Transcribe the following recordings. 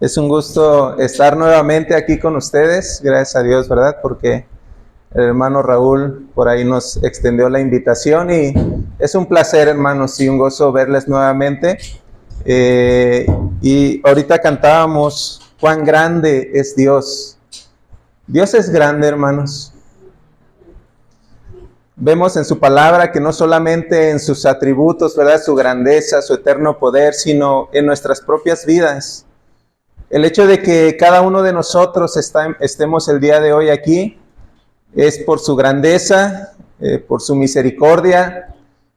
Es un gusto estar nuevamente aquí con ustedes, gracias a Dios, ¿verdad? Porque el hermano Raúl por ahí nos extendió la invitación y es un placer, hermanos, y un gozo verles nuevamente. Y ahorita cantábamos, cuán grande es Dios. Dios es grande, hermanos. Vemos en su palabra que no solamente en sus atributos, ¿verdad? Su grandeza, su eterno poder, sino en nuestras propias vidas. El hecho de que cada uno de nosotros estemos el día de hoy aquí es por su grandeza, por su misericordia,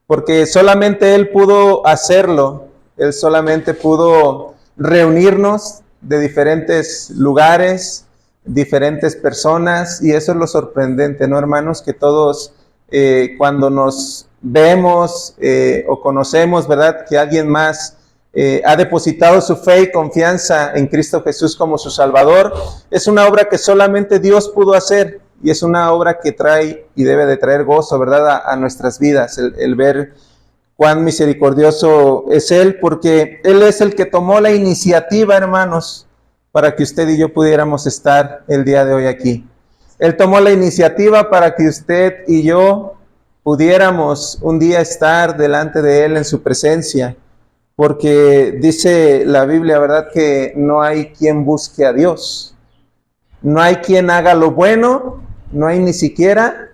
porque solamente Él pudo hacerlo. Él solamente pudo reunirnos de diferentes lugares, diferentes personas, y eso es lo sorprendente, ¿no, hermanos? Que todos cuando nos vemos o conocemos, ¿verdad? Que alguien más ha depositado su fe y confianza en Cristo Jesús como su Salvador, es una obra que solamente Dios pudo hacer, y es una obra que trae y debe de traer gozo, ¿verdad? A nuestras vidas, el ver cuán misericordioso es Él, porque Él es el que tomó la iniciativa, hermanos, para que usted y yo pudiéramos estar el día de hoy aquí. Él tomó la iniciativa para que usted y yo pudiéramos un día estar delante de Él en su presencia, porque dice la Biblia, ¿verdad?, que no hay quien busque a Dios, no hay quien haga lo bueno, no hay ni siquiera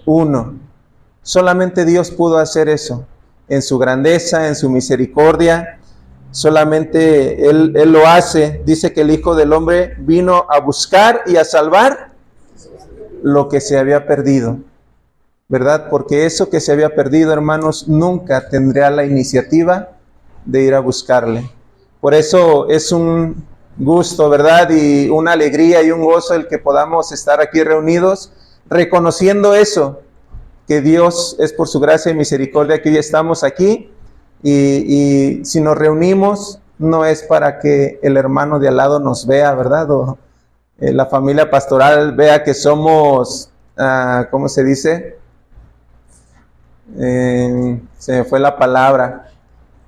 uno. Solamente Dios pudo hacer eso, en su grandeza, en su misericordia, solamente Él lo hace. Dice que el Hijo del Hombre vino a buscar y a salvar lo que se había perdido, ¿verdad? Porque eso que se había perdido, hermanos, nunca tendría la iniciativa de ir a buscarle. Por eso es un gusto, ¿verdad? Y una alegría y un gozo el que podamos estar aquí reunidos, reconociendo eso, que Dios es por su gracia y misericordia que hoy estamos aquí, y si nos reunimos no es para que el hermano de al lado nos vea, ¿verdad? O la familia pastoral vea que somos, ¿cómo se dice? Se me fue la palabra.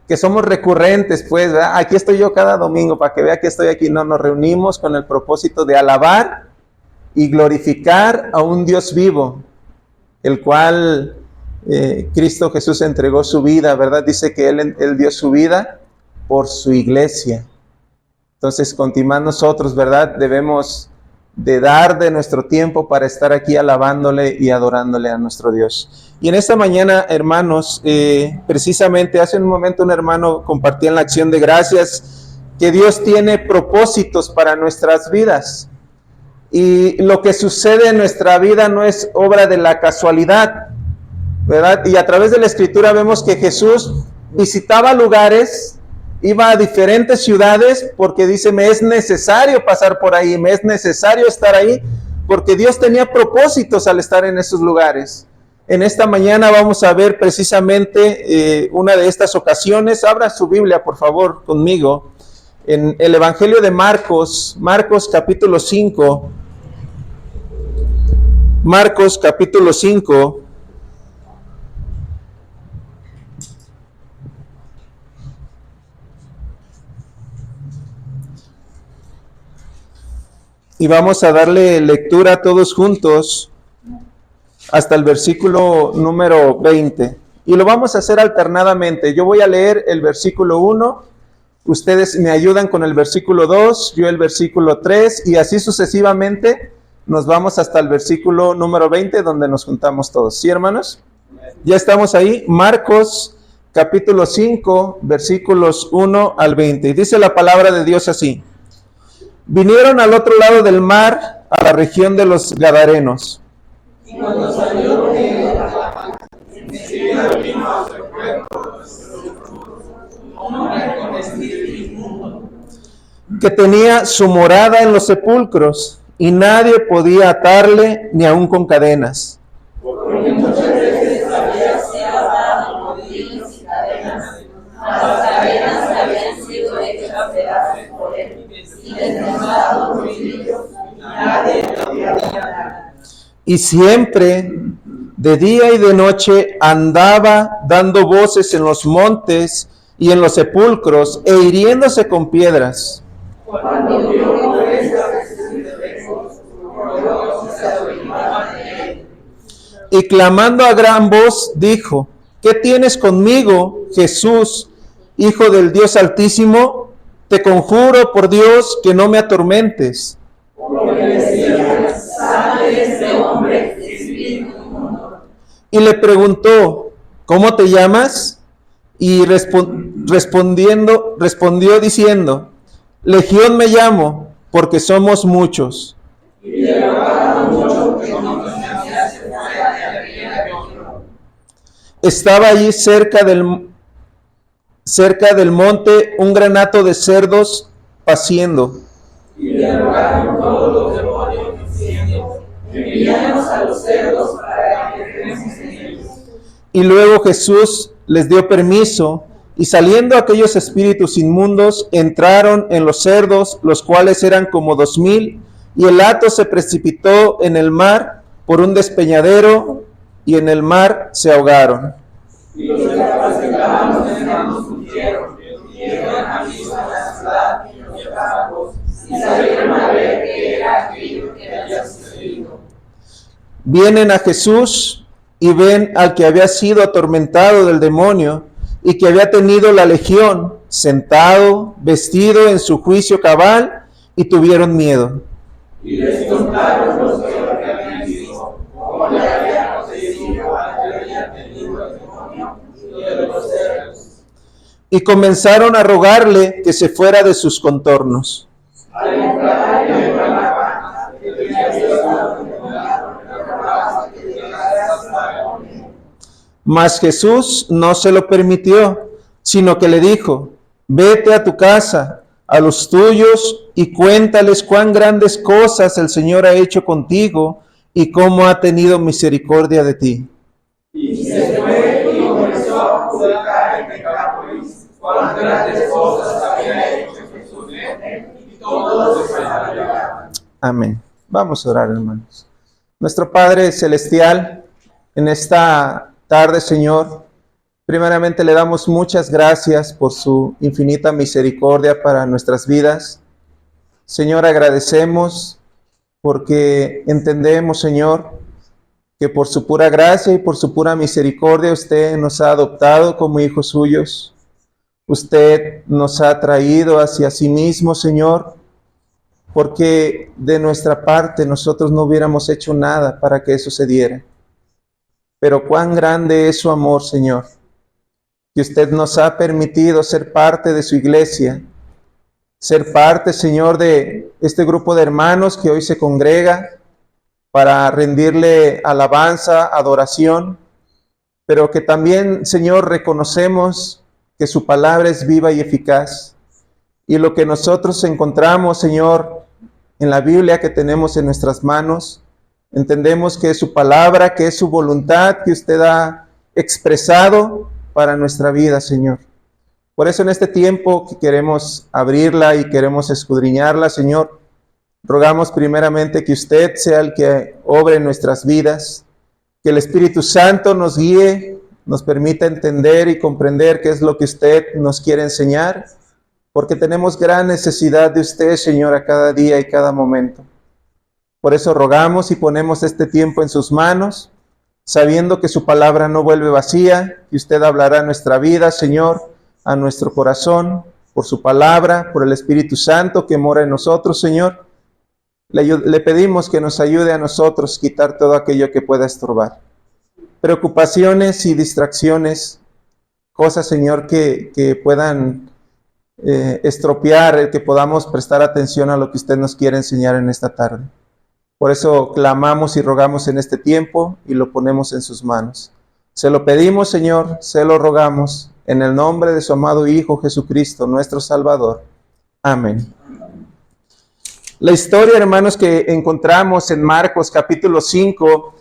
Que somos recurrentes, pues, ¿verdad? Aquí estoy yo cada domingo para que vea que estoy aquí. No, nos reunimos con el propósito de alabar y glorificar a un Dios vivo, el cual Cristo Jesús entregó su vida, ¿verdad? Dice que Él dio su vida por su iglesia. Entonces, continuando nosotros, ¿verdad? Debemos de dar de nuestro tiempo para estar aquí alabándole y adorándole a nuestro Dios. Y en esta mañana, hermanos, precisamente hace un momento un hermano compartía en la acción de gracias que Dios tiene propósitos para nuestras vidas. Y lo que sucede en nuestra vida no es obra de la casualidad, ¿verdad? Y a través de la Escritura vemos que Jesús visitaba lugares, iba a diferentes ciudades, porque dice, me es necesario pasar por ahí, me es necesario estar ahí, porque Dios tenía propósitos al estar en esos lugares. En esta mañana vamos a ver precisamente una de estas ocasiones. Abra su Biblia, por favor, conmigo, en el Evangelio de Marcos, Marcos capítulo 5, Marcos capítulo 5, y vamos a darle lectura todos juntos hasta el versículo número 20. Y lo vamos a hacer alternadamente. Yo voy a leer el versículo 1, ustedes me ayudan con el versículo 2, yo el versículo 3, y así sucesivamente nos vamos hasta el versículo número 20, donde nos juntamos todos. ¿Sí, hermanos? Ya estamos ahí. Marcos capítulo 5, versículos 1 al 20. Y dice la palabra de Dios así. Vinieron al otro lado del mar, a la región de los Gadarenos. Y cuando salió de enseguida vino a su encuentro un hombre con espíritu inmundo, que tenía su morada en los sepulcros, y nadie podía atarle ni aun con cadenas. porque muchas veces había sido atado con grillos y cadenas, mas las cadenas habían sido hechas pedazos por él, y desnudado por grillos, nadie lo podía atar. Y siempre, de día y de noche, andaba dando voces en los montes y en los sepulcros, e hiriéndose con piedras. Cuando vio nuestras defectos, rogó se adueñaba de él. Y clamando a gran voz, dijo: ¿Qué tienes conmigo, Jesús, Hijo del Dios Altísimo? Te conjuro por Dios que no me atormentes. Porque decía: sale de este hombre, espíritu inmundo. Y le preguntó: ¿Cómo te llamas? Y respondió diciendo: Legión me llamo, porque somos muchos. Y le rogaron mucho que no pronunciase fuera de aquella región. Estaba allí cerca del monte un gran hato de cerdos paciendo. Y le rogaron todos los demonios, diciendo: envíanos a los cerdos para que entremos en ellos. Y luego Jesús les dio permiso, y saliendo aquellos espíritus inmundos, entraron en los cerdos, los cuales eran como 2000, y el hato se precipitó en el mar por un despeñadero, y en el mar se ahogaron. Y los que apacentaban los hermanos huyeron, y llegaron a misma la ciudad y los pájaros, y salieron a ver qué era aquello que había sucedido. Vienen a Jesús y ven al que había sido atormentado del demonio y que había tenido la legión, sentado, vestido en su juicio cabal, y tuvieron miedo. Y les contaron los que habían visto, cómo le había acontecido al que había tenido el demonio y de los cerdos. Y comenzaron a rogarle que se fuera de sus contornos. Al entrar en el Barrabás, que había estado endemoniado, le rogaba que llegase hasta él. Mas Jesús no se lo permitió, sino que le dijo: vete a tu casa, a los tuyos, y cuéntales cuán grandes cosas el Señor ha hecho contigo y cómo ha tenido misericordia de ti. Y se fue y comenzó a publicar en Decápolis cuán grandes cosas había hecho Jesús en él, y todos se maravillaban. Amén. Vamos a orar, hermanos. Nuestro Padre Celestial, en esta tarde, Señor, primeramente le damos muchas gracias por su infinita misericordia para nuestras vidas. Señor, agradecemos porque entendemos, Señor, que por su pura gracia y por su pura misericordia usted nos ha adoptado como hijos suyos. Usted nos ha traído hacia sí mismo, Señor, porque de nuestra parte nosotros no hubiéramos hecho nada para que eso se diera. Pero cuán grande es su amor, Señor, que usted nos ha permitido ser parte de su iglesia, ser parte, Señor, de este grupo de hermanos que hoy se congrega para rendirle alabanza, adoración, pero que también, Señor, reconocemos que su palabra es viva y eficaz. Y lo que nosotros encontramos, Señor, en la Biblia que tenemos en nuestras manos, entendemos que es su palabra, que es su voluntad que usted ha expresado para nuestra vida, Señor. Por eso en este tiempo que queremos abrirla y queremos escudriñarla, Señor, rogamos primeramente que usted sea el que obre en nuestras vidas, que el Espíritu Santo nos guíe, nos permita entender y comprender qué es lo que usted nos quiere enseñar, porque tenemos gran necesidad de usted, Señor, a cada día y cada momento. Por eso rogamos y ponemos este tiempo en sus manos, sabiendo que su palabra no vuelve vacía, que usted hablará a nuestra vida, Señor, a nuestro corazón, por su palabra, por el Espíritu Santo que mora en nosotros, Señor. Le pedimos que nos ayude a nosotros a quitar todo aquello que pueda estorbar. Preocupaciones y distracciones, cosas, Señor, que puedan estropear el que podamos prestar atención a lo que usted nos quiere enseñar en esta tarde. Por eso clamamos y rogamos en este tiempo y lo ponemos en sus manos. Se lo pedimos, Señor, se lo rogamos, en el nombre de su amado Hijo Jesucristo, nuestro Salvador. Amén. La historia, hermanos, que encontramos en Marcos capítulo 5,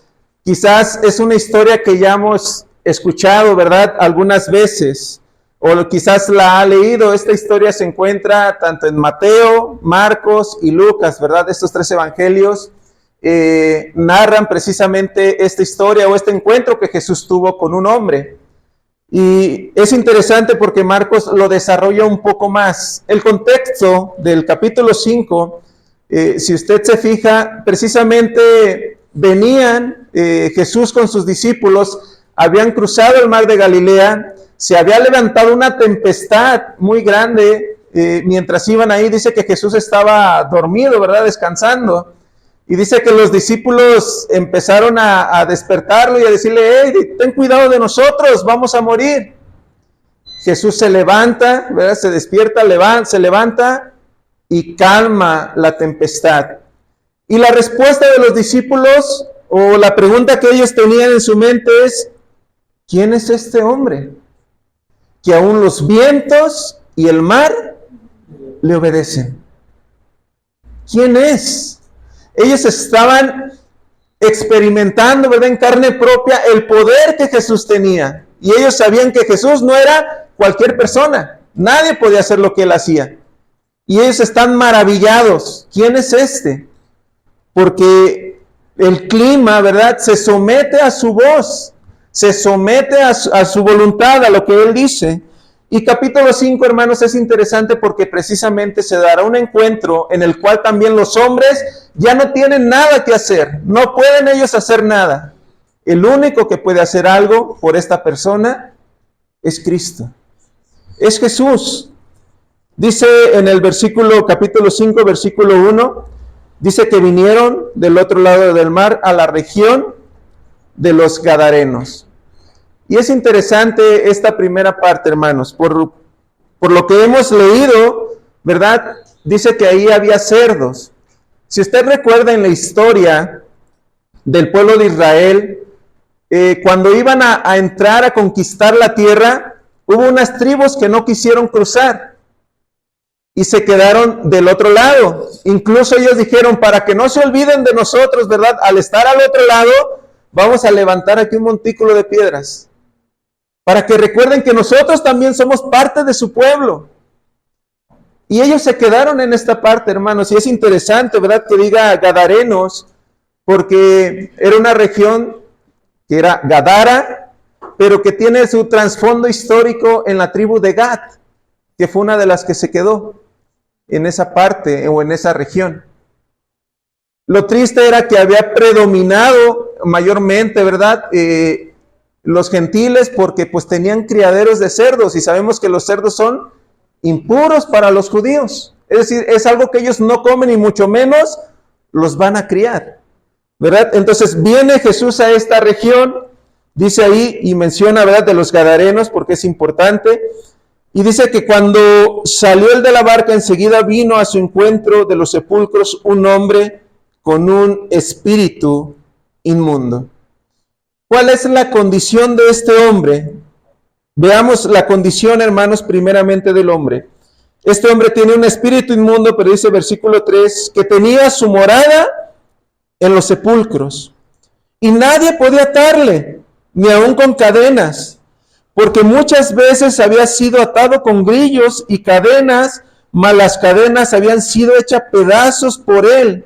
quizás es una historia que ya hemos escuchado, ¿verdad?, algunas veces, o quizás la ha leído. Esta historia se encuentra tanto en Mateo, Marcos y Lucas, ¿verdad? Estos tres evangelios narran precisamente esta historia o este encuentro que Jesús tuvo con un hombre. Y es interesante porque Marcos lo desarrolla un poco más. El contexto del capítulo 5, si usted se fija, precisamente venían Jesús con sus discípulos, habían cruzado el mar de Galilea, se había levantado una tempestad muy grande, mientras iban ahí, dice que Jesús estaba dormido, ¿verdad? Descansando. Y dice que los discípulos empezaron a despertarlo y a decirle, hey, ten cuidado de nosotros, vamos a morir. Jesús se levanta, ¿verdad? Se despierta, se levanta y calma la tempestad. Y la respuesta de los discípulos, o la pregunta que ellos tenían en su mente es, ¿quién es este hombre? Que aún los vientos y el mar le obedecen. ¿Quién es? Ellos estaban experimentando, ¿verdad?, en carne propia el poder que Jesús tenía. Y ellos sabían que Jesús no era cualquier persona. Nadie podía hacer lo que él hacía. Y ellos están maravillados. ¿Quién es este? Porque el clima, ¿verdad?, se somete a su voz. Se somete a su voluntad, a lo que él dice. Y capítulo 5, hermanos, es interesante porque precisamente se dará un encuentro en el cual también los hombres ya no tienen nada que hacer. No pueden ellos hacer nada. El único que puede hacer algo por esta persona es Cristo. Es Jesús. Dice en el capítulo 5, versículo 1, dice que vinieron del otro lado del mar a la región de los Gadarenos. Y es interesante esta primera parte, hermanos, por lo que hemos leído, ¿verdad? Dice que ahí había cerdos. Si usted recuerda en la historia del pueblo de Israel, cuando iban a entrar a conquistar la tierra, hubo unas tribus que no quisieron cruzar y se quedaron del otro lado. Incluso ellos dijeron, para que no se olviden de nosotros, ¿verdad? Al estar al otro lado, vamos a levantar aquí un montículo de piedras, para que recuerden que nosotros también somos parte de su pueblo. Y ellos se quedaron en esta parte, hermanos. Y es interesante, ¿verdad?, que diga Gadarenos, porque era una región que era Gadara, pero que tiene su trasfondo histórico en la tribu de Gad, que fue una de las que se quedó en esa parte o en esa región. Lo triste era que había predominado mayormente, ¿verdad?, los gentiles, porque pues tenían criaderos de cerdos, y sabemos que los cerdos son impuros para los judíos. Es decir, es algo que ellos no comen y mucho menos los van a criar, ¿verdad? Entonces viene Jesús a esta región, dice ahí, y menciona, ¿verdad?, de los Gadarenos, porque es importante, y dice que cuando salió él de la barca, enseguida vino a su encuentro de los sepulcros un hombre con un espíritu inmundo. ¿Cuál es la condición de este hombre? Veamos la condición, hermanos, primeramente del hombre. Este hombre tiene un espíritu inmundo, pero dice versículo 3, que tenía su morada en los sepulcros. Y nadie podía atarle, ni aun con cadenas, porque muchas veces había sido atado con grillos y cadenas, mas las cadenas habían sido hechas pedazos por él,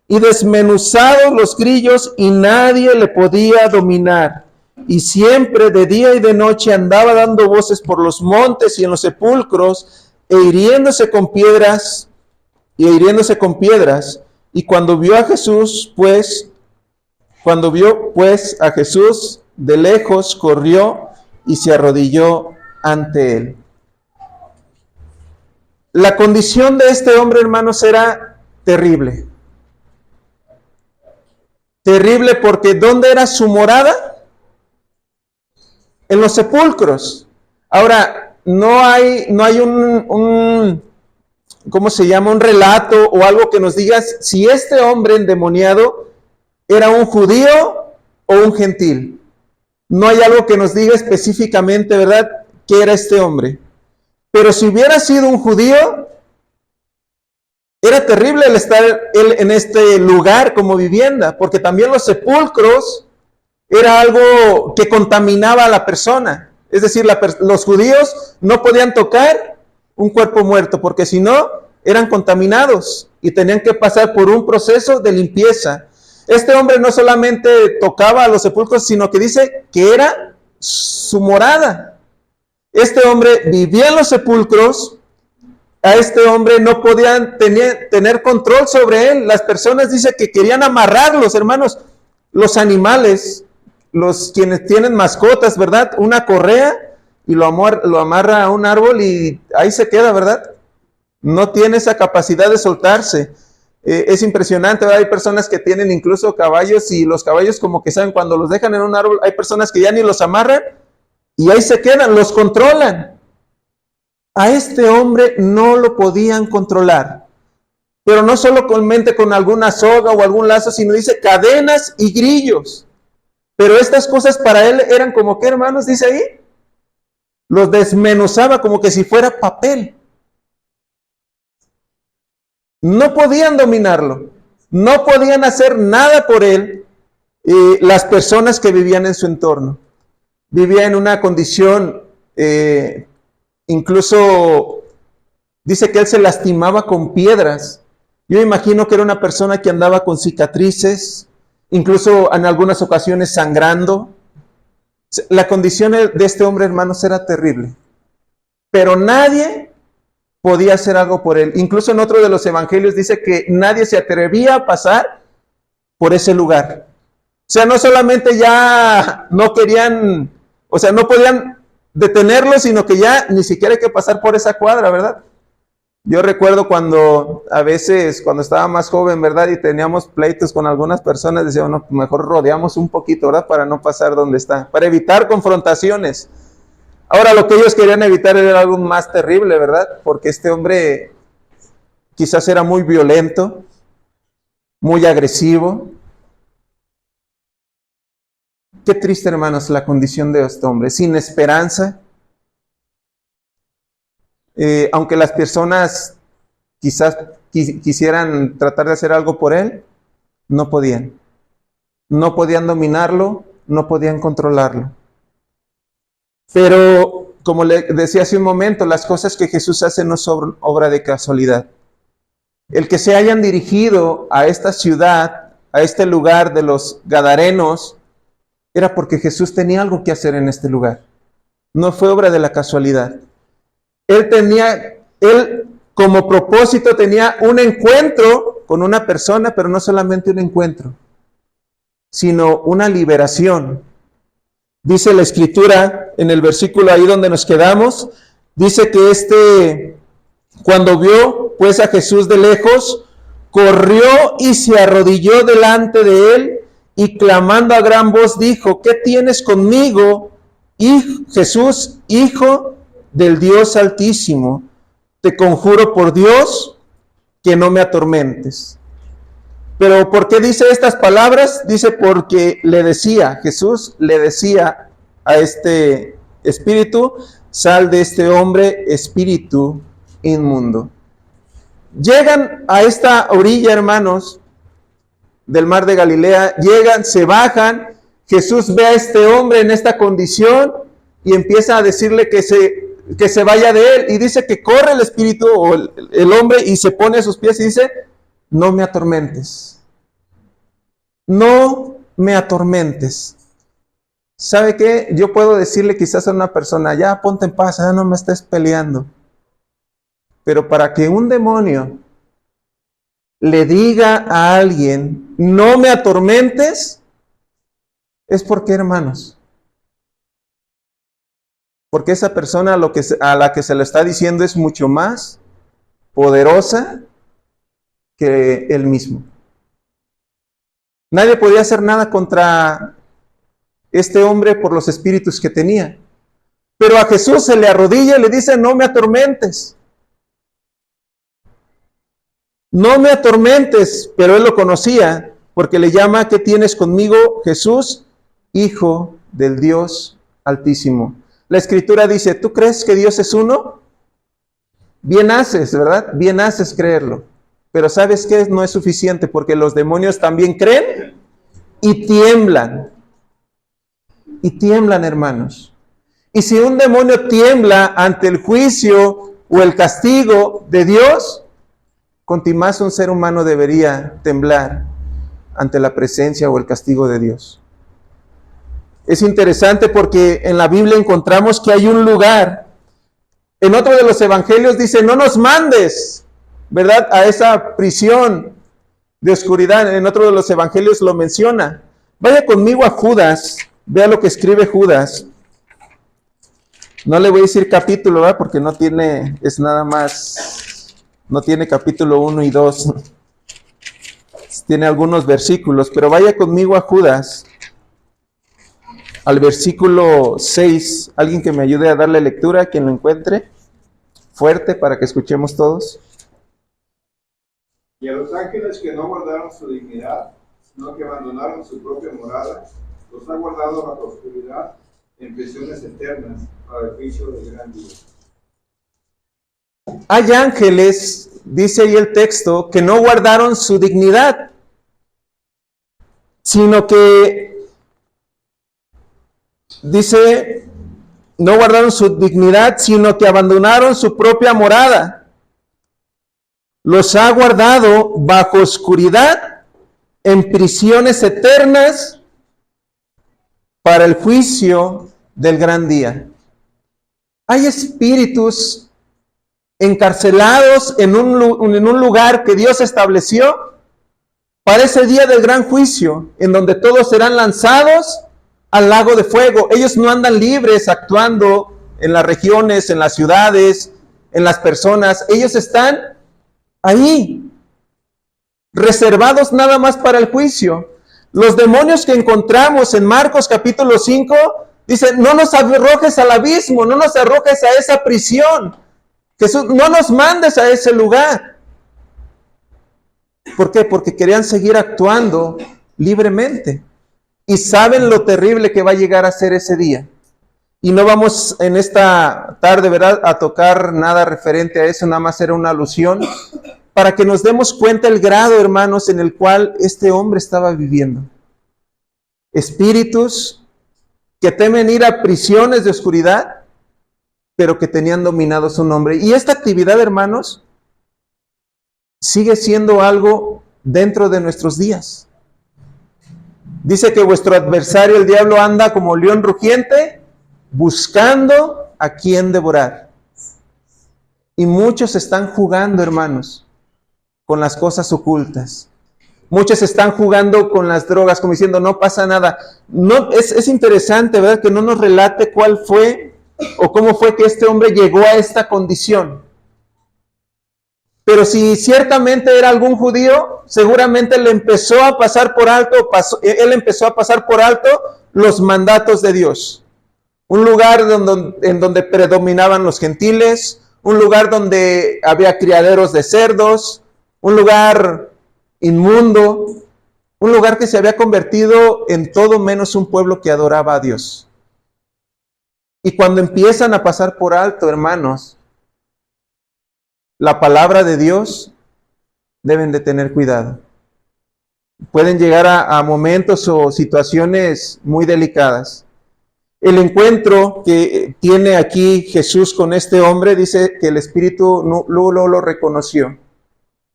y desmenuzados los grillos, y nadie le podía dominar. Y siempre de día y de noche andaba dando voces por los montes y en los sepulcros, e hiriéndose con piedras. Y cuando vio pues a Jesús de lejos, corrió y se arrodilló ante él. La condición de este hombre, hermanos, era terrible. Terrible porque ¿dónde era su morada? En los sepulcros. Ahora, no hay ¿cómo se llama? Un relato o algo que nos diga si este hombre endemoniado era un judío o un gentil. No hay algo que nos diga específicamente, ¿verdad?, que era este hombre. Pero si hubiera sido un judío, era terrible el estar él en este lugar como vivienda, porque también los sepulcros era algo que contaminaba a la persona. Es decir, los judíos no podían tocar un cuerpo muerto, porque si no, eran contaminados y tenían que pasar por un proceso de limpieza. Este hombre no solamente tocaba a los sepulcros, sino que dice que era su morada. Este hombre vivía en los sepulcros. A este hombre no podían tener control sobre él. Las personas dicen que querían amarrarlos, hermanos. Los animales, quienes tienen mascotas, ¿verdad? Una correa y lo amarra a un árbol y ahí se queda, ¿verdad? No tiene esa capacidad de soltarse. Es impresionante, ¿verdad? Hay personas que tienen incluso caballos y los caballos como que saben, cuando los dejan en un árbol, hay personas que ya ni los amarran y ahí se quedan, los controlan. A este hombre no lo podían controlar, pero no solamente con alguna soga o algún lazo, sino dice cadenas y grillos. Pero estas cosas para él eran como, ¿qué, hermanos? Dice ahí, los desmenuzaba como que si fuera papel. No podían dominarlo, no podían hacer nada por él. Las personas que vivían en su entorno, vivía en una condición, incluso dice que él se lastimaba con piedras. Yo imagino que era una persona que andaba con cicatrices, incluso en algunas ocasiones sangrando. La condición de este hombre, hermanos, era terrible, pero nadie podía hacer algo por él. Incluso en otro de los evangelios dice que nadie se atrevía a pasar por ese lugar. O sea, no solamente ya no querían, o sea, no podían detenerlo, sino que ya ni siquiera hay que pasar por esa cuadra, ¿verdad? Yo recuerdo cuando a veces, cuando estaba más joven, ¿verdad? Y teníamos pleitos con algunas personas, decíamos, no, mejor rodeamos un poquito, ¿verdad? Para no pasar donde está, para evitar confrontaciones. Ahora lo que ellos querían evitar era algo más terrible, ¿verdad? Porque este hombre quizás era muy violento, muy agresivo. Qué triste, hermanos, la condición de este hombre, sin esperanza. Aunque las personas quizás quisieran tratar de hacer algo por él, no podían. No podían dominarlo, no podían controlarlo. Pero, como le decía hace un momento, las cosas que Jesús hace no son obra de casualidad. El que se hayan dirigido a esta ciudad, a este lugar de los Gadarenos, era porque Jesús tenía algo que hacer en este lugar. No fue obra de la casualidad. Él como propósito tenía un encuentro con una persona, pero no solamente un encuentro, sino una liberación. Dice la Escritura en el versículo ahí donde nos quedamos, dice que cuando vio pues a Jesús de lejos, corrió y se arrodilló delante de él y clamando a gran voz dijo, ¿qué tienes conmigo, Jesús, Hijo del Dios Altísimo? Te conjuro por Dios que no me atormentes. Pero ¿por qué dice estas palabras? Dice porque Jesús le decía a este espíritu, sal de este hombre, espíritu inmundo. Llegan a esta orilla, hermanos, del mar de Galilea, llegan, se bajan, Jesús ve a este hombre en esta condición y empieza a decirle que se vaya de él, y dice que corre el espíritu o el hombre y se pone a sus pies y dice, no me atormentes, no me atormentes. ¿Sabe qué? Yo puedo decirle quizás a una persona, ya ponte en paz, ya no me estés peleando, pero para que un demonio le diga a alguien, no me atormentes, es porque, hermanos, porque esa persona a la que se le está diciendo es mucho más poderosa que él mismo. Nadie podía hacer nada contra este hombre por los espíritus que tenía. Pero a Jesús se le arrodilla y le dice, no me atormentes. No me atormentes, pero él lo conocía porque le llama, ¿qué tienes conmigo, Jesús, Hijo del Dios Altísimo? La Escritura dice, ¿tú crees que Dios es uno? Bien haces, ¿verdad? Bien haces creerlo. Pero ¿sabes qué? No es suficiente porque los demonios también creen y tiemblan. Y tiemblan, hermanos. Y si un demonio tiembla ante el juicio o el castigo de Dios, cuanto más un ser humano debería temblar ante la presencia o el castigo de Dios. Es interesante porque en la Biblia encontramos que hay un lugar. En otro de los evangelios dice, no nos mandes, ¿verdad?, a esa prisión de oscuridad. En otro de los evangelios lo menciona. Vaya conmigo a Judas, vea lo que escribe Judas. No le voy a decir capítulo, ¿verdad?, porque no tiene, es nada más, no tiene capítulo 1 y 2. Tiene algunos versículos, pero vaya conmigo a Judas, al versículo 6. Alguien que me ayude a darle lectura, quien lo encuentre, fuerte para que escuchemos todos. Y a los ángeles que no guardaron su dignidad, sino que abandonaron su propia morada, los ha guardado bajo oscuridad en prisiones eternas para el juicio del gran día. Hay ángeles, dice ahí el texto, que no guardaron su dignidad, sino que, dice, no guardaron su dignidad, sino que abandonaron su propia morada. Los ha guardado bajo oscuridad en prisiones eternas para el juicio del gran día. Hay espíritus encarcelados en un lugar que Dios estableció para ese día del gran juicio, en donde todos serán lanzados al lago de fuego. Ellos no andan libres actuando en las regiones, en las ciudades, en las personas. Ellos están ahí, reservados nada más para el juicio. Los demonios que encontramos en Marcos capítulo 5, dice, no nos arrojes al abismo, no nos arrojes a esa prisión. Jesús, no nos mandes a ese lugar. ¿Por qué? Porque querían seguir actuando libremente. Y saben lo terrible que va a llegar a ser ese día. Y no vamos en esta tarde, ¿verdad?, a tocar nada referente a eso, nada más era una alusión, para que nos demos cuenta el grado, hermanos, en el cual este hombre estaba viviendo. Espíritus que temen ir a prisiones de oscuridad, pero que tenían dominado su nombre. Y esta actividad, hermanos, sigue siendo algo dentro de nuestros días. Dice que vuestro adversario, el diablo, anda como león rugiente, buscando a quien devorar. Y muchos están jugando, hermanos, con las cosas ocultas. Muchos están jugando con las drogas, como diciendo, no pasa nada. No, es interesante, ¿verdad?, que no nos relate cuál fue o cómo fue que este hombre llegó a esta condición. Pero si ciertamente era algún judío, seguramente él empezó a pasar por alto los mandatos de Dios. Un lugar en donde predominaban los gentiles, un lugar donde había criaderos de cerdos, un lugar inmundo, un lugar que se había convertido en todo menos un pueblo que adoraba a Dios. Y cuando empiezan a pasar por alto, hermanos, la palabra de Dios, deben de tener cuidado. Pueden llegar a momentos o situaciones muy delicadas. El encuentro que tiene aquí Jesús con este hombre, dice que el Espíritu luego lo reconoció.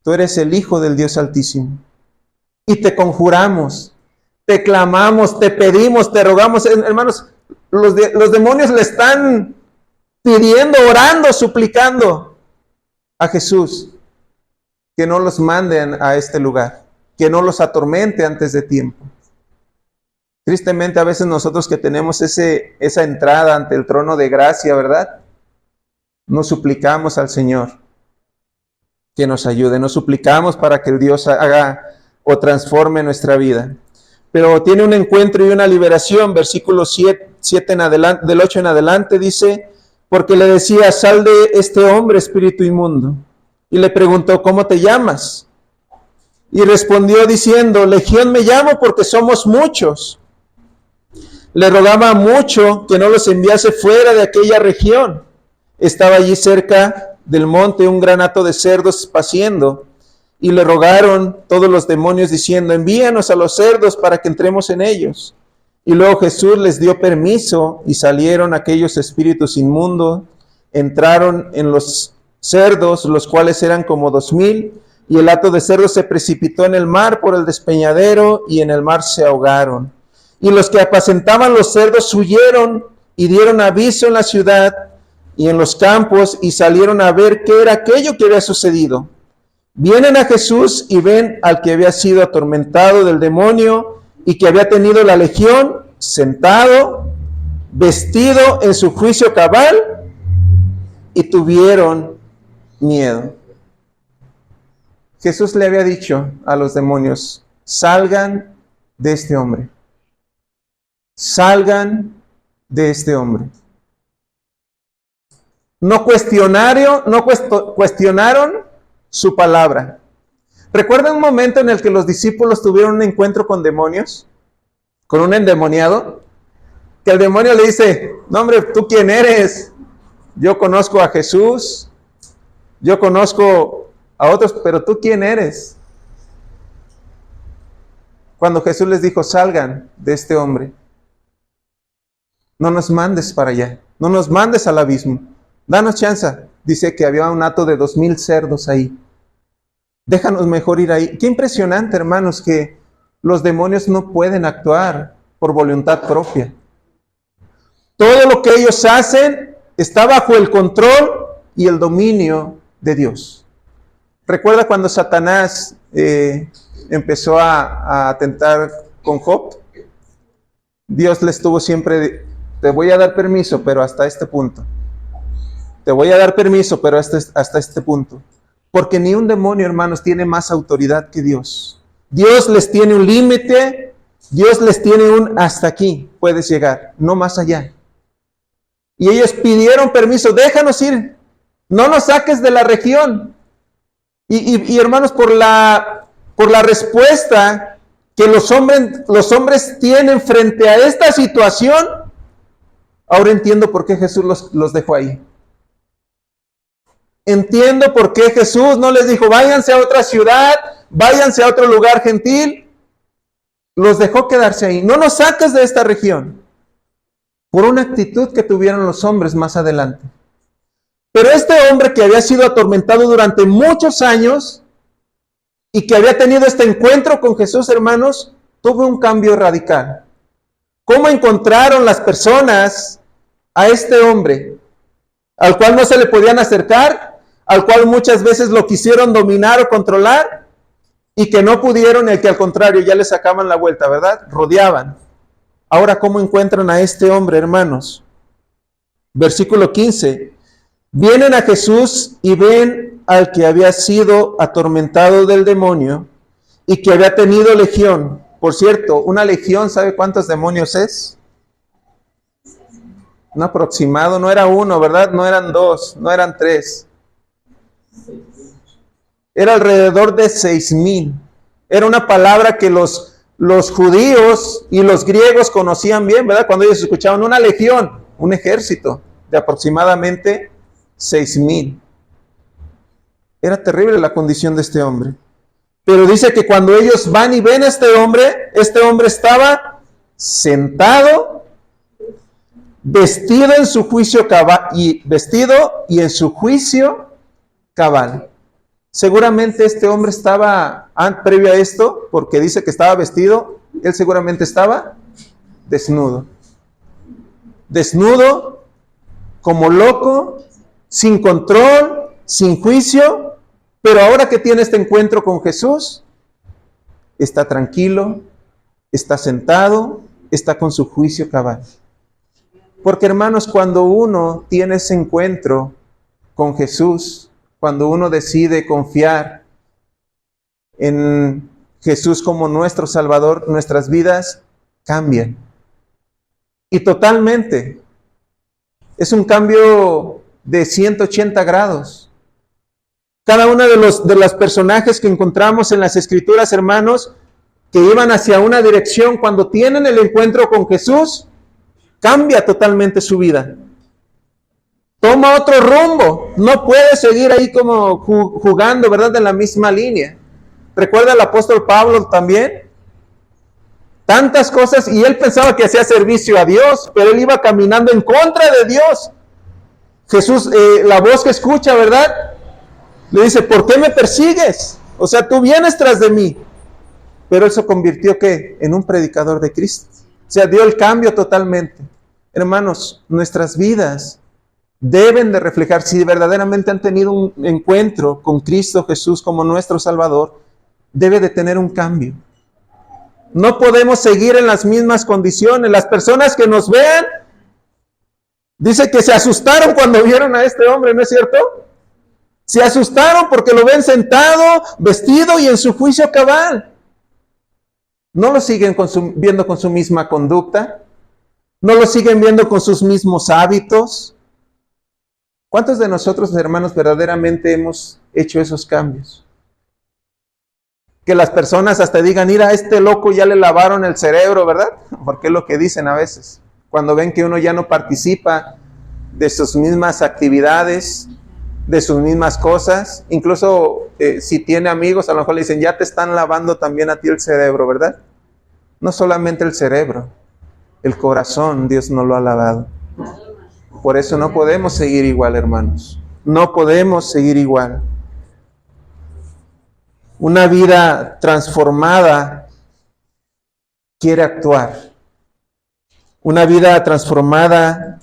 Tú eres el Hijo del Dios Altísimo. Y te conjuramos, te clamamos, te pedimos, te rogamos. Hermanos, los demonios le están pidiendo, orando, suplicando a Jesús que no los manden a este lugar, que no los atormente antes de tiempo. Tristemente, a veces nosotros que tenemos esa entrada ante el trono de gracia, ¿verdad?, nos suplicamos al Señor que nos ayude, nos suplicamos para que el Dios haga o transforme nuestra vida. Pero tiene un encuentro y una liberación, versículo 7 en adelante, del 8 en adelante, dice, porque le decía, sal de este hombre, espíritu inmundo. Y le preguntó, ¿cómo te llamas? Y respondió diciendo, Legión me llamo porque somos muchos. Le rogaba mucho que no los enviase fuera de aquella región. Estaba allí cerca del monte un gran hato de cerdos paciendo, y le rogaron todos los demonios diciendo, envíanos a los cerdos para que entremos en ellos. Y luego Jesús les dio permiso, y salieron aquellos espíritus inmundos, entraron en los cerdos, los cuales eran como 2,000, y el hato de cerdos se precipitó en el mar por el despeñadero, y en el mar se ahogaron. Y los que apacentaban los cerdos huyeron y dieron aviso en la ciudad y en los campos y salieron a ver qué era aquello que había sucedido. Vienen a Jesús y ven al que había sido atormentado del demonio y que había tenido la legión sentado, vestido en su juicio cabal, y tuvieron miedo. Jesús le había dicho a los demonios: salgan de este hombre. Salgan de este hombre. No cuestionaron su palabra. ¿Recuerdan un momento en el que los discípulos tuvieron un encuentro con demonios? Con un endemoniado. Que el demonio le dice: no, hombre, ¿tú quién eres? Yo conozco a Jesús. Yo conozco a otros, pero ¿tú quién eres? Cuando Jesús les dijo: salgan de este hombre. No nos mandes para allá. No nos mandes al abismo. Danos chance. Dice que había un hato de 2,000 cerdos ahí. Déjanos mejor ir ahí. Qué impresionante, hermanos, que los demonios no pueden actuar por voluntad propia. Todo lo que ellos hacen está bajo el control y el dominio de Dios. ¿Recuerda cuando Satanás empezó a tentar con Job? Dios le estuvo siempre: te voy a dar permiso, pero hasta este punto. Te voy a dar permiso, pero hasta este punto. Porque ni un demonio, hermanos, tiene más autoridad que Dios. Dios les tiene un límite, Dios les tiene un hasta aquí puedes llegar, no más allá. Y ellos pidieron permiso: déjanos ir, no nos saques de la región. Y hermanos, por la respuesta que los hombres tienen frente a esta situación, ahora entiendo por qué Jesús los dejó ahí. Entiendo por qué Jesús no les dijo: váyanse a otra ciudad, váyanse a otro lugar gentil. Los dejó quedarse ahí. No nos saques de esta región. Por una actitud que tuvieron los hombres más adelante. Pero este hombre que había sido atormentado durante muchos años y que había tenido este encuentro con Jesús, hermanos, tuvo un cambio radical. ¿Cómo encontraron las personas a este hombre, al cual no se le podían acercar, al cual muchas veces lo quisieron dominar o controlar, y que no pudieron, y que al contrario ya le sacaban la vuelta, ¿verdad? Rodeaban. Ahora, ¿cómo encuentran a este hombre, hermanos? Versículo 15. Vienen a Jesús y ven al que había sido atormentado del demonio y que había tenido legión. Por cierto, una legión, ¿sabe cuántos demonios es? Un aproximado, no era uno, ¿verdad? No eran dos, no eran tres. Era alrededor de 6,000. Era una palabra que los judíos y los griegos conocían bien, ¿verdad? Cuando ellos escuchaban una legión, un ejército de aproximadamente 6,000. Era terrible la condición de este hombre. Pero dice que cuando ellos van y ven a este hombre estaba sentado, vestido en su juicio cabal, y en su juicio cabal. Seguramente este hombre estaba, previo a esto, porque dice que estaba vestido, él seguramente estaba desnudo. Desnudo, como loco, sin control, sin juicio, pero ahora que tiene este encuentro con Jesús, está tranquilo, está sentado, está con su juicio cabal. Porque, hermanos, cuando uno tiene ese encuentro con Jesús, cuando uno decide confiar en Jesús como nuestro Salvador, nuestras vidas cambian. Y totalmente. Es un cambio de 180 grados. Cada uno de los personajes que encontramos en las Escrituras, hermanos, que iban hacia una dirección, cuando tienen el encuentro con Jesús, cambia totalmente su vida. Toma otro rumbo. No puede seguir ahí como jugando, ¿verdad?, en la misma línea. ¿Recuerda el apóstol Pablo también? Tantas cosas, y él pensaba que hacía servicio a Dios, pero él iba caminando en contra de Dios. Jesús, la voz que escucha, ¿verdad?, le dice: ¿por qué me persigues? O sea, tú vienes tras de mí. Pero él se convirtió, ¿qué?, en un predicador de Cristo. sea, dio el cambio totalmente. Hermanos, nuestras vidas deben de reflejar, si verdaderamente han tenido un encuentro con Cristo Jesús como nuestro Salvador, debe de tener un cambio. No podemos seguir en las mismas condiciones. Las personas que nos vean, dice que se asustaron cuando vieron a este hombre, ¿no es cierto? Se asustaron porque lo ven sentado, vestido y en su juicio cabal. No lo siguen viendo con su misma conducta. No lo siguen viendo con sus mismos hábitos. ¿Cuántos de nosotros, hermanos, verdaderamente hemos hecho esos cambios? Que las personas hasta digan, mira, a este loco ya le lavaron el cerebro, ¿verdad? Porque es lo que dicen a veces. Cuando ven que uno ya no participa de sus mismas actividades, de sus mismas cosas. Incluso si tiene amigos, a lo mejor le dicen, ya te están lavando también a ti el cerebro, ¿verdad? No solamente el cerebro, el corazón Dios nos lo ha lavado. Por eso no podemos seguir igual, hermanos. No podemos seguir igual. Una vida transformada quiere actuar. Una vida transformada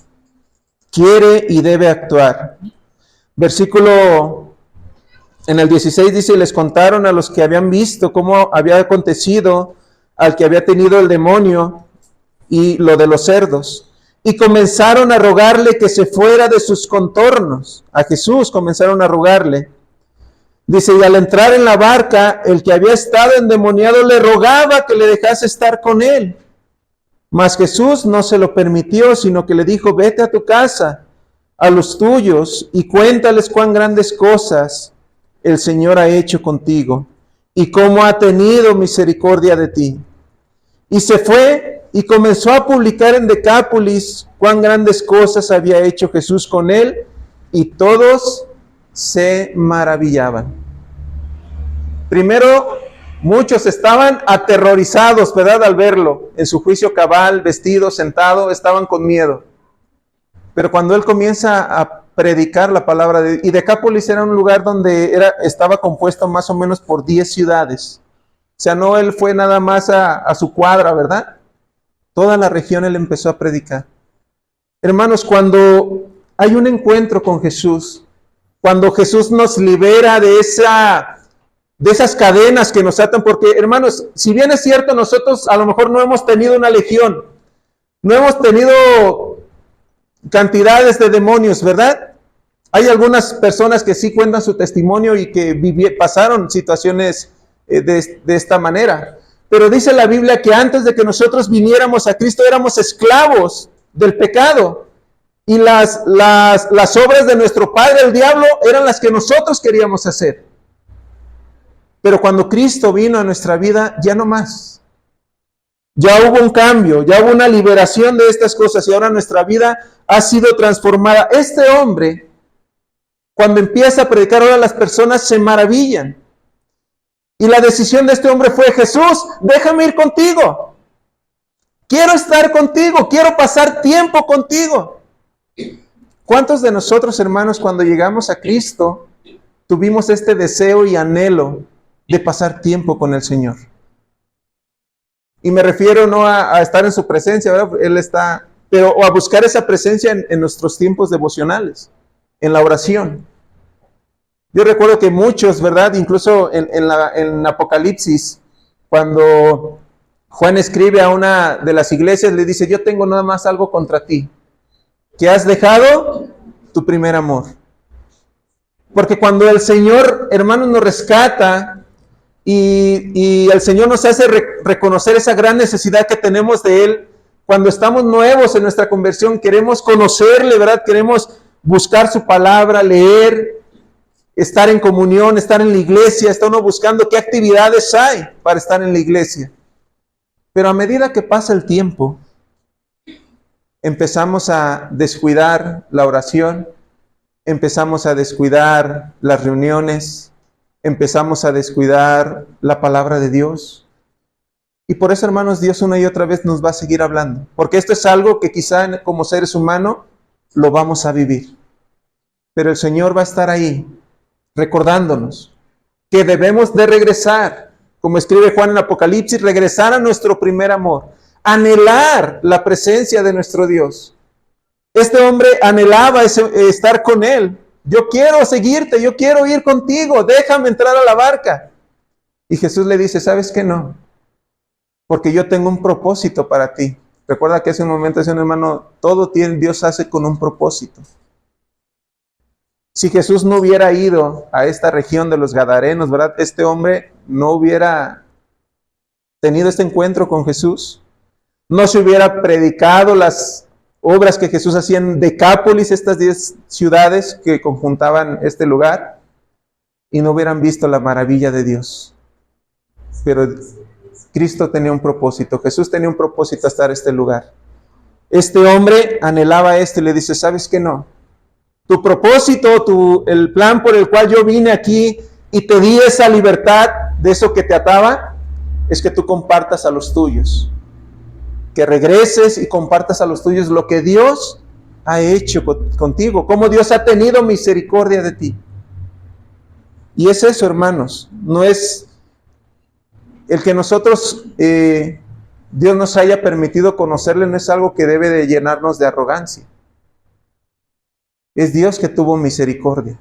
quiere y debe actuar. Versículo en el 16 dice, les contaron a los que habían visto cómo había acontecido al que había tenido el demonio y lo de los cerdos. Y comenzaron a rogarle que se fuera de sus contornos. A Jesús comenzaron a rogarle. Dice, y al entrar en la barca, el que había estado endemoniado le rogaba que le dejase estar con él. Mas Jesús no se lo permitió, sino que le dijo, vete a tu casa, a los tuyos, y cuéntales cuán grandes cosas el Señor ha hecho contigo, y cómo ha tenido misericordia de ti. Y se fue y comenzó a publicar en Decápolis cuán grandes cosas había hecho Jesús con él, y todos se maravillaban. Primero, muchos estaban aterrorizados, ¿verdad? Al verlo en su juicio cabal, vestido, sentado, estaban con miedo. Pero cuando él comienza a predicar la palabra de Dios, y Decápolis era un lugar donde estaba compuesto más o menos por 10 ciudades. O sea, no él fue nada más a su cuadra, ¿verdad? Toda la región él empezó a predicar. Hermanos, cuando hay un encuentro con Jesús, cuando Jesús nos libera de esas cadenas que nos atan, porque hermanos, si bien es cierto, nosotros a lo mejor no hemos tenido una legión, no hemos tenido cantidades de demonios, ¿verdad? Hay algunas personas que sí cuentan su testimonio y que pasaron situaciones de esta manera, pero dice la Biblia que antes de que nosotros viniéramos a Cristo éramos esclavos del pecado, y las obras de nuestro padre el diablo eran las que nosotros queríamos hacer. Pero cuando Cristo vino a nuestra vida, ya no más. Ya hubo un cambio, ya hubo una liberación de estas cosas y ahora nuestra vida ha sido transformada. Este hombre, cuando empieza a predicar, ahora las personas se maravillan. Y la decisión de este hombre fue, Jesús, déjame ir contigo. Quiero estar contigo, quiero pasar tiempo contigo. ¿Cuántos de nosotros, hermanos, cuando llegamos a Cristo, tuvimos este deseo y anhelo de pasar tiempo con el Señor? Y me refiero no a estar en su presencia, ¿verdad? Él está, pero a buscar esa presencia en nuestros tiempos devocionales, en la oración. Yo recuerdo que muchos, ¿verdad? Incluso en Apocalipsis, cuando Juan escribe a una de las iglesias, le dice, yo tengo nada más algo contra ti, que has dejado tu primer amor. Porque cuando el Señor, hermanos, nos rescata y el Señor nos hace reconocer esa gran necesidad que tenemos de Él, cuando estamos nuevos en nuestra conversión, queremos conocerle, ¿verdad? Queremos buscar su palabra, leer, estar en comunión, estar en la iglesia, está uno buscando qué actividades hay para estar en la iglesia. Pero a medida que pasa el tiempo, empezamos a descuidar la oración, empezamos a descuidar las reuniones, empezamos a descuidar la palabra de Dios. Y por eso, hermanos, Dios una y otra vez nos va a seguir hablando. Porque esto es algo que quizá como seres humanos lo vamos a vivir. Pero el Señor va a estar ahí, recordándonos que debemos de regresar, como escribe Juan en Apocalipsis, regresar a nuestro primer amor. anhelar la presencia de nuestro Dios. Este hombre anhelaba estar con Él. Yo quiero seguirte, yo quiero ir contigo, déjame entrar a la barca. Y Jesús le dice, ¿sabes qué? No, porque yo tengo un propósito para ti. Recuerda que hace un momento decía un hermano, todo Dios hace con un propósito. Si Jesús no hubiera ido a esta región de los Gadarenos, ¿verdad? Este hombre no hubiera tenido este encuentro con Jesús. No se hubiera predicado las obras que Jesús hacía en Decápolis, estas 10 ciudades que conjuntaban este lugar, y no hubieran visto la maravilla de Dios. Pero Cristo tenía un propósito, Jesús tenía un propósito a estar en este lugar. Este hombre anhelaba esto y le dice, ¿sabes qué? No. Tu propósito, el plan por el cual yo vine aquí y te di esa libertad de eso que te ataba, es que tú compartas a los tuyos. Que regreses y compartas a los tuyos lo que Dios ha hecho contigo, cómo Dios ha tenido misericordia de ti. Y es eso, hermanos, no es el que nosotros, Dios nos haya permitido conocerle, no es algo que debe de llenarnos de arrogancia. Es Dios que tuvo misericordia.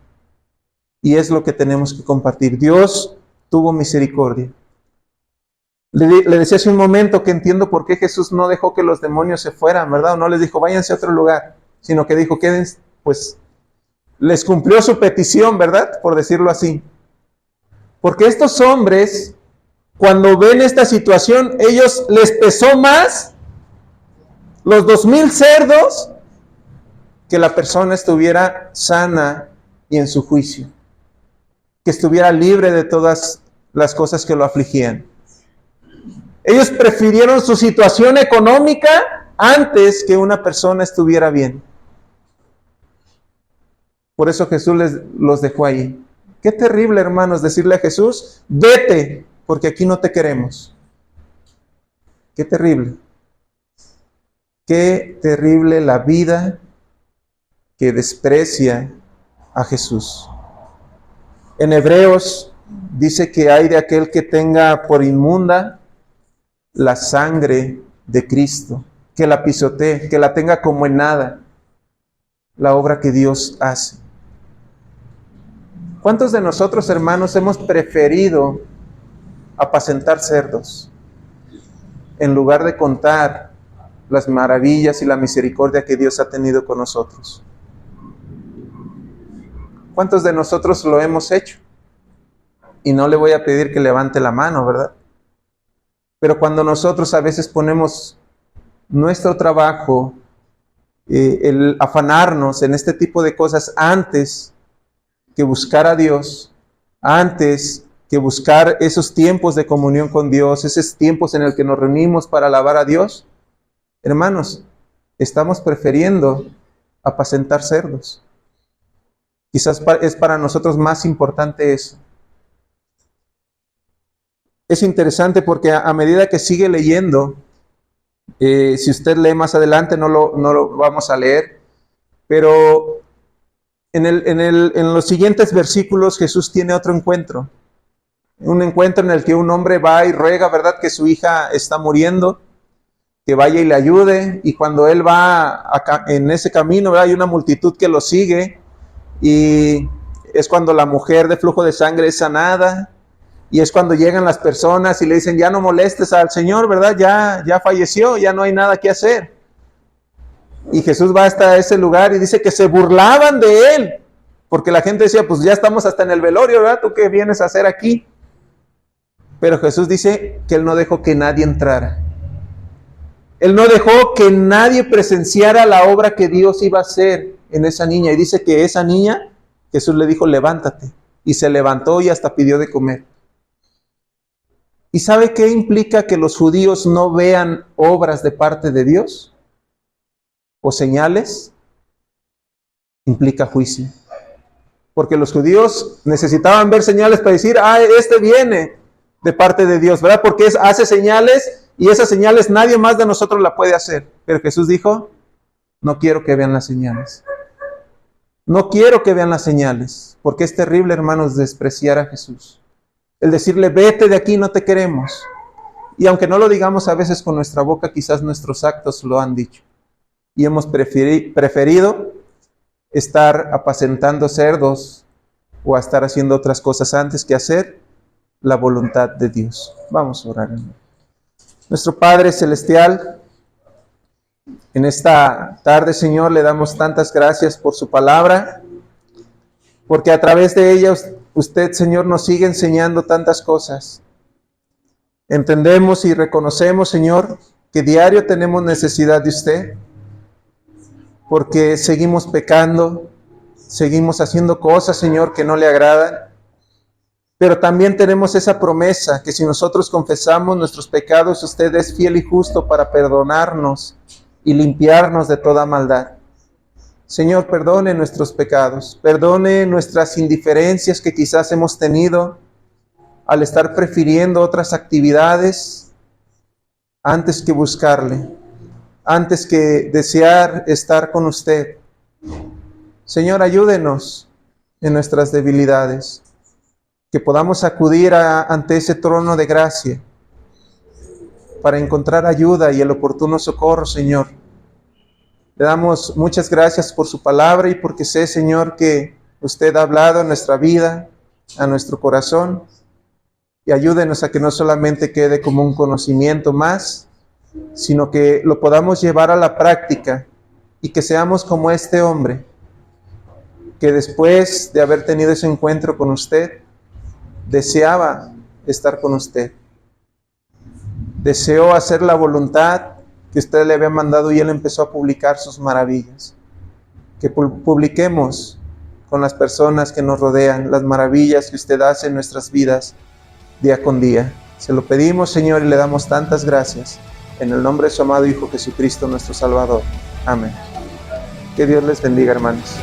Y es lo que tenemos que compartir. Dios tuvo misericordia. Le decía hace un momento que entiendo por qué Jesús no dejó que los demonios se fueran, ¿verdad? O no les dijo, váyanse a otro lugar, sino que dijo, quédense, pues, les cumplió su petición, ¿verdad? Por decirlo así. Porque estos hombres, cuando ven esta situación, ellos les pesó más los 2,000 cerdos que la persona estuviera sana y en su juicio, que estuviera libre de todas las cosas que lo afligían. Ellos prefirieron su situación económica antes que una persona estuviera bien. Por eso Jesús los dejó ahí. Qué terrible, hermanos, decirle a Jesús, vete, porque aquí no te queremos. Qué terrible. Qué terrible la vida que desprecia a Jesús. En Hebreos dice que hay de aquel que tenga por inmunda la sangre de Cristo, que la pisotee, que la tenga como en nada, la obra que Dios hace. ¿Cuántos de nosotros, hermanos, hemos preferido apacentar cerdos en lugar de contar las maravillas y la misericordia que Dios ha tenido con nosotros? ¿Cuántos de nosotros lo hemos hecho? Y no le voy a pedir que levante la mano, ¿verdad? Pero cuando nosotros a veces ponemos nuestro trabajo, el afanarnos en este tipo de cosas antes que buscar a Dios, antes que buscar esos tiempos de comunión con Dios, esos tiempos en el que nos reunimos para alabar a Dios, hermanos, estamos prefiriendo apacentar cerdos. Quizás es para nosotros más importante eso. Es interesante porque a medida que sigue leyendo, si usted lee más adelante, no lo vamos a leer, pero en los siguientes versículos Jesús tiene otro encuentro. Un encuentro en el que un hombre va y ruega, ¿verdad?, que su hija está muriendo, que vaya y le ayude, y cuando él va en ese camino, ¿verdad?, hay una multitud que lo sigue, y es cuando la mujer de flujo de sangre es sanada, y es cuando llegan las personas y le dicen, ya no molestes al Señor, ¿verdad? Ya falleció, ya no hay nada que hacer. Y Jesús va hasta ese lugar y dice que se burlaban de él, porque la gente decía, pues ya estamos hasta en el velorio, ¿verdad? ¿Tú qué vienes a hacer aquí? Pero Jesús dice que él no dejó que nadie entrara. Él no dejó que nadie presenciara la obra que Dios iba a hacer en esa niña. Y dice que esa niña, Jesús le dijo, levántate. Y se levantó y hasta pidió de comer. ¿Y sabe qué implica que los judíos no vean obras de parte de Dios? ¿O señales? Implica juicio. Porque los judíos necesitaban ver señales para decir, este viene de parte de Dios, ¿verdad? Porque hace señales y esas señales nadie más de nosotros la puede hacer. Pero Jesús dijo, no quiero que vean las señales. No quiero que vean las señales, porque es terrible, hermanos, despreciar a Jesús. El decirle, vete de aquí, no te queremos. Y aunque no lo digamos a veces con nuestra boca, quizás nuestros actos lo han dicho. Y hemos preferido estar apacentando cerdos o a estar haciendo otras cosas antes que hacer la voluntad de Dios. Vamos a orar. Nuestro Padre Celestial, en esta tarde, Señor, le damos tantas gracias por su palabra, porque a través de ella usted, Señor, nos sigue enseñando tantas cosas. Entendemos y reconocemos, Señor, que diario tenemos necesidad de usted, porque seguimos pecando, seguimos haciendo cosas, Señor, que no le agradan, pero también tenemos esa promesa que si nosotros confesamos nuestros pecados, usted es fiel y justo para perdonarnos y limpiarnos de toda maldad. Señor, perdone nuestros pecados, perdone nuestras indiferencias que quizás hemos tenido al estar prefiriendo otras actividades antes que buscarle, antes que desear estar con usted. Señor, ayúdenos en nuestras debilidades, que podamos acudir ante ese trono de gracia para encontrar ayuda y el oportuno socorro, Señor. Le damos muchas gracias por su palabra y porque sé, Señor, que usted ha hablado en nuestra vida, a nuestro corazón, y ayúdenos a que no solamente quede como un conocimiento más, sino que lo podamos llevar a la práctica y que seamos como este hombre, que después de haber tenido ese encuentro con usted, deseaba estar con usted. Deseó hacer la voluntad que usted le había mandado y él empezó a publicar sus maravillas. Que publiquemos con las personas que nos rodean las maravillas que usted hace en nuestras vidas día con día. Se lo pedimos, Señor, y le damos tantas gracias. En el nombre de su amado Hijo Jesucristo, nuestro Salvador. Amén. Que Dios les bendiga, hermanos.